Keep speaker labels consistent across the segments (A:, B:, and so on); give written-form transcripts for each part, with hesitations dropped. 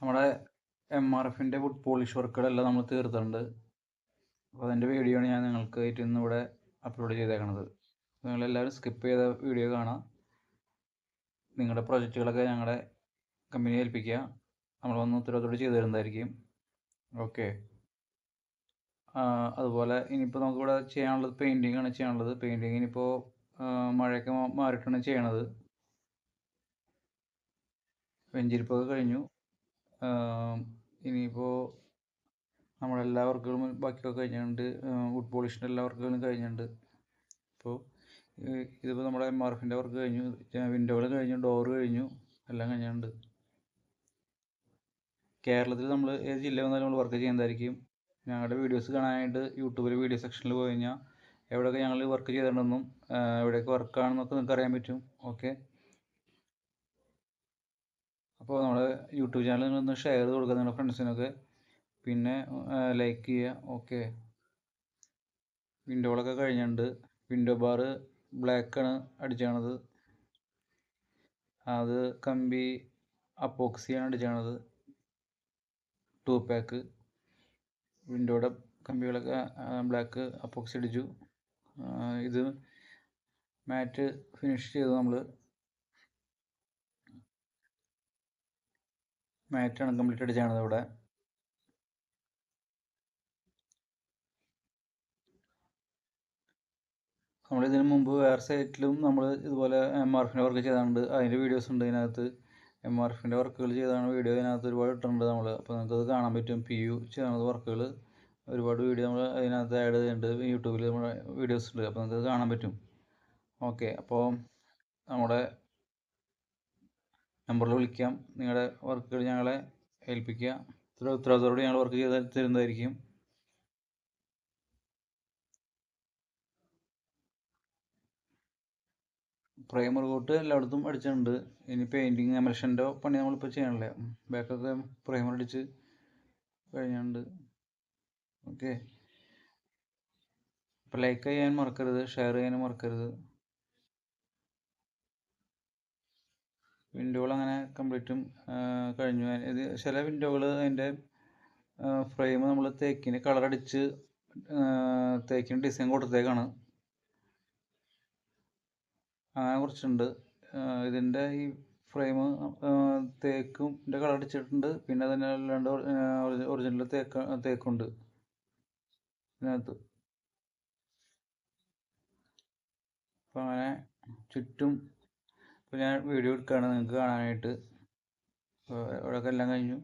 A: നമ്മുടെ MRFൻ്റെ would polish വർക്കുകളെല്ലാം നമ്മൾ തീർത്തിട്ടുണ്ട്. അപ്പോൾ അതിൻ്റെ വീഡിയോ ആണ് ഞാൻ നിങ്ങൾക്ക് ആയിട്ട് ഇന്നിവിടെ അപ്ലോഡ് ചെയ്തേക്കണത്. നിങ്ങളെല്ലാവരും സ്കിപ്പ് ചെയ്ത വീഡിയോ കാണാം. നിങ്ങളുടെ പ്രൊജക്റ്റുകളൊക്കെ ഞങ്ങളുടെ കമ്പനിയെ ഏൽപ്പിക്കുക, നമ്മൾ വന്ന് ഉത്തരവാദിത്തോടെ ചെയ്തു തരുന്നതായിരിക്കും. ഓക്കെ. അതുപോലെ ഇനിയിപ്പോൾ നമുക്കിവിടെ ചെയ്യാനുള്ളത് പെയിൻറ്റിങ് ആണ് ചെയ്യാനുള്ളത്. പെയിൻറ്റിങ് ഇനിയിപ്പോൾ മഴയൊക്കെ മാറിയിട്ടാണ് ചെയ്യണത്. വെഞ്ചിരിപ്പൊക്കെ കഴിഞ്ഞു. ഇനിയിപ്പോൾ നമ്മളെല്ലാ വർക്കുകളും ബാക്കിയൊക്കെ കഴിഞ്ഞിട്ടുണ്ട്. വുഡ് പോളിഷിൻ്റെ എല്ലാ വർക്കുകളും കഴിഞ്ഞിട്ടുണ്ട്. ഇപ്പോൾ ഇതിപ്പോൾ നമ്മുടെ MRFൻ്റെ വർക്ക് കഴിഞ്ഞു, വിൻഡോകൾ കഴിഞ്ഞു, ഡോറ് കഴിഞ്ഞു, എല്ലാം കഴിഞ്ഞിട്ടുണ്ട്. കേരളത്തിൽ നമ്മൾ ഏത് ജില്ല വന്നാലും നമ്മൾ വർക്ക് ചെയ്യുന്നതായിരിക്കും. ഞങ്ങളുടെ വീഡിയോസ് കാണാനായിട്ട് യൂട്യൂബിൽ വീഡിയോ സെക്ഷനിൽ പോയി കഴിഞ്ഞാൽ എവിടെയൊക്കെ ഞങ്ങൾ വർക്ക് ചെയ്തിട്ടുണ്ടെന്നും എവിടെയൊക്കെ വർക്കാണെന്നൊക്കെ നിങ്ങൾക്ക് അറിയാൻ പറ്റും. ഓക്കെ. അപ്പോൾ നമ്മുടെ യൂട്യൂബ് ചാനൽ നിങ്ങളൊന്ന് ഷെയർ ചെയ്ത് കൊടുക്കുക നിങ്ങളുടെ ഫ്രണ്ട്സിനൊക്കെ, പിന്നെ ലൈക്ക് ചെയ്യുക. ഓക്കെ. വിൻഡോകളൊക്കെ കഴിഞ്ഞിട്ടുണ്ട്. വിൻഡോ ബാർ ബ്ലാക്കാണ് അടിച്ചത്. അത് കമ്പി അപ്പോക്സിയാണ് അടിച്ചത്, 2 പാക്ക്. വിൻഡോയുടെ കമ്പികളൊക്കെ ബ്ലാക്ക് അപ്പോക്സി അടിച്ചു. ഇത് മാറ്റ് ഫിനിഷ് ചെയ്തു. നമ്മൾ മാറ്റാണ് കംപ്ലീറ്റ് അടിച്ചത്. ഇവിടെ നമ്മളിതിന് മുമ്പ് വേറെ സൈറ്റിലും നമ്മൾ ഇതുപോലെ MRFൻ്റെ വർക്ക് ചെയ്തിട്ടുണ്ട്. അതിൻ്റെ വീഡിയോസ് ഉണ്ട് ഇതിനകത്ത്. MRFൻ്റെ വർക്കുകൾ ചെയ്താണ് വീഡിയോ ഇതിനകത്ത് ഒരുപാട് ഇട്ടിട്ടുണ്ട് നമ്മൾ. അപ്പോൾ നിങ്ങൾക്കത് കാണാൻ പറ്റും. PU ചെയ്യുന്ന വർക്കുകൾ ഒരുപാട് വീഡിയോ നമ്മൾ അതിനകത്ത് ആഡ് ചെയ്തിട്ടുണ്ട്. യൂട്യൂബിൽ നമ്മുടെ വീഡിയോസ് ഉണ്ട്, അപ്പോൾ നിങ്ങൾക്കത് കാണാൻ പറ്റും. ഓക്കെ. അപ്പോൾ നമ്മുടെ നമ്പറിൽ വിളിക്കാം. നിങ്ങളുടെ വർക്കുകൾ ഞങ്ങളെ ഏൽപ്പിക്കുക. ഉത്തരവാദിത്തോടെ ഞങ്ങൾ വർക്ക് ചെയ്ത് തരുന്നതായിരിക്കും. പ്രൈമർ കോട്ട് എല്ലായിടത്തും അടിച്ചിട്ടുണ്ട്. ഇനി പെയിൻറ്റിങ് എമൽഷൻ്റെ പണി നമ്മളിപ്പോൾ ചെയ്യണല്ലേ. ബാക്കൊക്കെ പ്രൈമർ അടിച്ച് കഴിഞ്ഞിട്ടുണ്ട്. ഓക്കെ. അപ്പോൾ ലൈക്ക് ചെയ്യാൻ മറക്കരുത്, ഷെയർ ചെയ്യാനും മറക്കരുത്. വിൻഡോകൾ അങ്ങനെ കംപ്ലീറ്റും കഴിഞ്ഞു. ഇത് ചില വിൻഡോകൾ അതിൻ്റെ ഫ്രെയിം നമ്മൾ തേക്കിന് കളറടിച്ച് തേക്കിന് ഡിസൈൻ കൊടുത്തേക്കാണ്. അങ്ങനെ കുറച്ചുണ്ട്. ഇതിൻ്റെ ഈ ഫ്രെയിം തേക്കിൻ്റെ കളർ അടിച്ചിട്ടുണ്ട്. പിന്നെ അതിന് അല്ലാണ്ട് ഒറിജിനൽ തേക്കുണ്ട് ഇതിനകത്ത്. അപ്പോൾ അങ്ങനെ ചുറ്റും ഇപ്പോൾ ഞാൻ വീഡിയോ എടുക്കുകയാണ് നിങ്ങൾക്ക് കാണാനായിട്ട്. ഇവിടെയൊക്കെ എല്ലാം കഴിഞ്ഞു.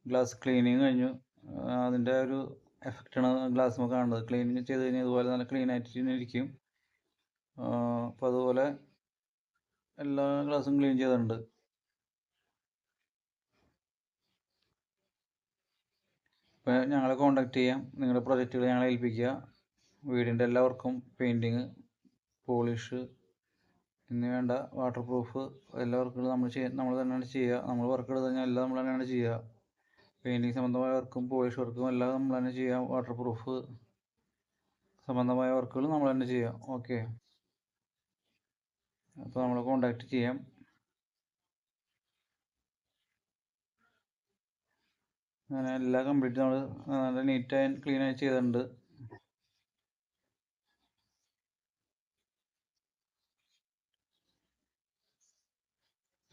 A: ഗ്ലാസ് ക്ലീനിങ് കഴിഞ്ഞു. അതിൻ്റെ ഒരു എഫക്റ്റാണ് ഗ്ലാസ് കാണുന്നത്. ക്ലീനിങ് ചെയ്ത് കഴിഞ്ഞാൽ ഇതുപോലെ നല്ല ക്ലീൻ ആയിട്ട് ഇരിക്കും. അപ്പോൾ അതുപോലെ എല്ലാ ഗ്ലാസും ക്ലീൻ ചെയ്തിട്ടുണ്ട്. അപ്പോൾ ഞങ്ങളെ കോൺടാക്ട് ചെയ്യാം. നിങ്ങളുടെ പ്രൊജക്റ്റുകൾ ഞങ്ങളെ ഏൽപ്പിക്കുക. വീടിൻ്റെ എല്ലാ വർക്കും പെയിൻറ്റിങ്, പോളിഷ് എന്നീ വേണ്ട വാട്ടർ പ്രൂഫ് എല്ലാ വർക്കുകളും നമ്മൾ തന്നെയാണ് ചെയ്യുക. നമ്മൾ വർക്ക് എടുത്ത് കഴിഞ്ഞാൽ എല്ലാം നമ്മൾ തന്നെയാണ് ചെയ്യുക. പെയിൻറ്റിങ് സംബന്ധമായ വർക്കും പോളിഷ് വർക്കും എല്ലാം നമ്മൾ തന്നെ ചെയ്യാം. വാട്ടർ പ്രൂഫ് സംബന്ധമായ വർക്കുകൾ നമ്മൾ തന്നെ ചെയ്യാം. ഓക്കെ. അപ്പോൾ നമ്മളെ കോൺടാക്ട് ചെയ്യാം. അങ്ങനെ എല്ലാം കംപ്ലീറ്റ് നമ്മൾ നല്ല നീറ്റ് ആൻഡ് ക്ലീൻ ആയി ചെയ്തിട്ടുണ്ട്.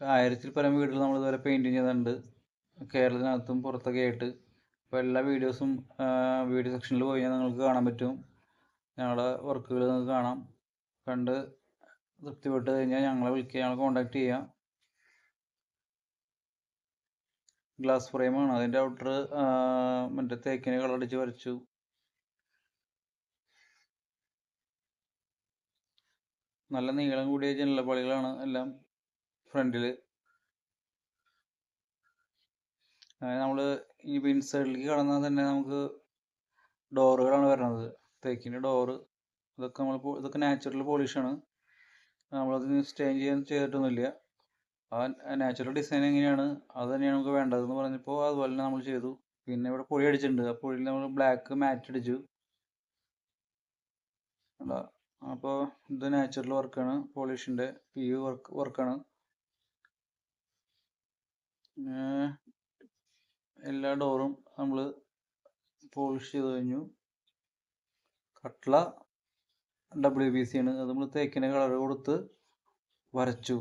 A: ആയിരത്തിൽ പരം വീടുകൾ നമ്മൾ ഇതുവരെ പെയിൻറ്റിങ് ചെയ്തിട്ടുണ്ട്, കേരളത്തിനകത്തും പുറത്തൊക്കെ ആയിട്ട്. അപ്പോൾ എല്ലാ വീഡിയോസും വീഡിയോ സെക്ഷനിൽ പോയി കഴിഞ്ഞാൽ നിങ്ങൾക്ക് കാണാൻ പറ്റും. ഞങ്ങളുടെ വർക്കുകൾ നിങ്ങൾക്ക് കാണാം. കണ്ട് തൃപ്തിപ്പെട്ട് കഴിഞ്ഞാൽ ഞങ്ങളെ വിളിക്കുക, ഞങ്ങളെ കോൺടാക്ട് ചെയ്യാം. ഗ്ലാസ് ഫ്രെയിമാണ്. അതിൻ്റെ ഔട്ടർ മറ്റേ തേക്കിന് കളറടിച്ച് വരച്ചു. നല്ല നീളം കൂടിയ ജനലപാളികളാണ് എല്ലാം ഫ്രണ്ടിൽ. നമ്മൾ ഈ ഇൻസൈഡിലേക്ക് കടന്നാൽ തന്നെ നമുക്ക് ഡോറുകളാണ് വരുന്നത്. തേക്കിൻ്റെ ഡോറ് ഇതൊക്കെ ഇതൊക്കെ നാച്ചുറൽ പോളിഷാണ്. നമ്മളത് സ്റ്റെയിൻ ചെയ്തിട്ടൊന്നുമില്ല. ആ നാച്ചുറൽ ഡിസൈൻ എങ്ങനെയാണ് അത് തന്നെയാണ് നമുക്ക് വേണ്ടതെന്ന് പറഞ്ഞപ്പോൾ അതുപോലെ തന്നെ നമ്മൾ ചെയ്തു. പിന്നെ ഇവിടെ പൊടി അടിച്ചിട്ടുണ്ട്. ആ പൊടിയിൽ നമ്മൾ ബ്ലാക്ക് മാറ്റ് അടിച്ചു. അപ്പോൾ ഇത് നാച്ചുറൽ വർക്കാണ്, പോളിഷിൻ്റെ PU വർക്കാണ്. എല്ലാ ഡോറും നമ്മൾ പോളിഷ് ചെയ്ത് കഴിഞ്ഞു. കട്ട്ള WBC ആണ്. അത് നമ്മൾ തേക്കിൻ്റെ കളർ കൊടുത്ത് വരച്ചു.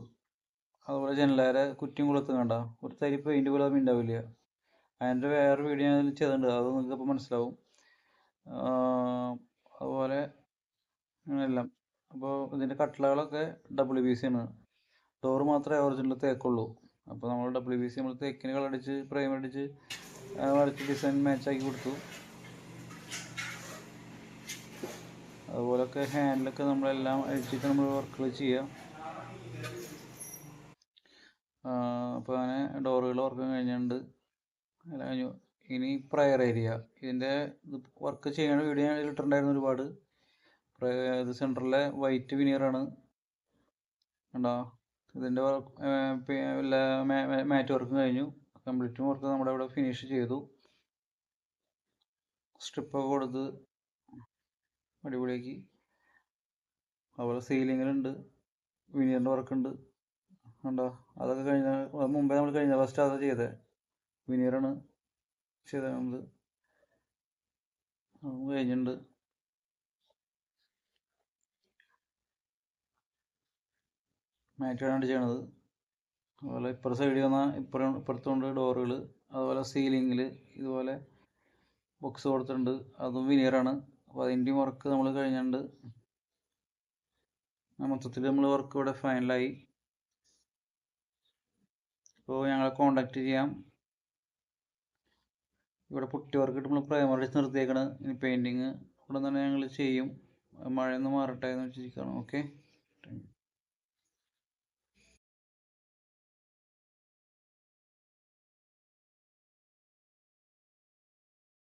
A: അതുപോലെ ജനലേരെ കുറ്റിയും കൊളുത്തും കണ്ട ഒരു തരി പെയിൻറ്റ് പോലും അത് ഉണ്ടാവില്ല. അതിൻ്റെ വേറെ വീഡിയോ ഞാൻ ചെയ്തിട്ടുണ്ട്, അത് നിങ്ങൾക്ക് അപ്പോൾ മനസ്സിലാവും. അതുപോലെ എല്ലാം. അപ്പോൾ ഇതിൻ്റെ കട്ട്ളകളൊക്കെ WBC ആണ്. ഡോറ് മാത്രമേ ഒറിജിനൽ തേക്കുള്ളൂ. അപ്പോൾ നമ്മൾ WBC നമ്മൾ തേക്കിന് കളറടിച്ച് പ്രൈമർ അടിച്ച് വരച്ച് ഡിസൈൻ മാച്ചാക്കി കൊടുത്തു. അതുപോലൊക്കെ ഹാൻഡിലൊക്കെ നമ്മളെല്ലാം അഴിച്ചിട്ട് നമ്മൾ വർക്കുകൾ ചെയ്യുക. അപ്പോൾ അങ്ങനെ ഡോറുകൾ വർക്ക് കഴിഞ്ഞിട്ടുണ്ട്, എല്ലാം കഴിഞ്ഞു. ഇനി പ്രയർ ഏരിയ, ഇതിൻ്റെ വർക്ക് ചെയ്യണ വീഡിയോ ഞാൻ ഇട്ടിട്ടുണ്ടായിരുന്നു ഒരുപാട്. ഇത് സെൻറ്ററിലെ വൈറ്റ് വിനീറാണ് കണ്ടോ. ഇതിൻ്റെ മാറ്റ് വർക്കും കഴിഞ്ഞു. കംപ്ലീറ്റ് വർക്ക് നമ്മുടെ ഇവിടെ ഫിനിഷ് ചെയ്തു. സ്ട്രിപ്പൊക്കെ കൊടുത്ത് അടിപൊളിയാക്കി. അതുപോലെ സീലിങ്ങിലുണ്ട് വിനീറിൻ്റെ വർക്കുണ്ട് കണ്ടോ. അതൊക്കെ കഴിഞ്ഞ മുമ്പേ നമ്മൾ കഴിഞ്ഞ ഫസ്റ്റ് അതാണ് ചെയ്തത്, വിനീറാണ് ചെയ്തത്. അതും കഴിഞ്ഞിട്ടുണ്ട്. മാറ്റാണ് ചെയ്യണത്. അതുപോലെ ഇപ്പുറത്തെ സൈഡിൽ വന്നാൽ ഇപ്പുറത്തുണ്ട് ഡോറുകൾ. അതുപോലെ സീലിങ്ങിൽ ഇതുപോലെ ബോക്സ് കൊടുത്തിട്ടുണ്ട്, അതും വിനീറാണ്. അപ്പോൾ അതിൻ്റെയും വർക്ക് നമ്മൾ കഴിഞ്ഞിട്ടുണ്ട്. മൊത്തത്തിൽ നമ്മൾ വർക്ക് ഇവിടെ ഫൈനലായി. അപ്പോൾ ഞങ്ങളെ കോണ്ടാക്ട് ചെയ്യാം. ഇവിടെ പുട്ടി വർക്ക് ഇട്ട് നമ്മൾ പ്രൈമർ അടിച്ച് നിർത്തിയേക്കണം. ഇനി പെയിൻറ്റിങ് ഇവിടെ തന്നെ ഞങ്ങൾ ചെയ്യും. മഴയൊന്ന് മാറട്ടെ എന്ന് വെച്ചിരിക്കണം. ഓക്കെ.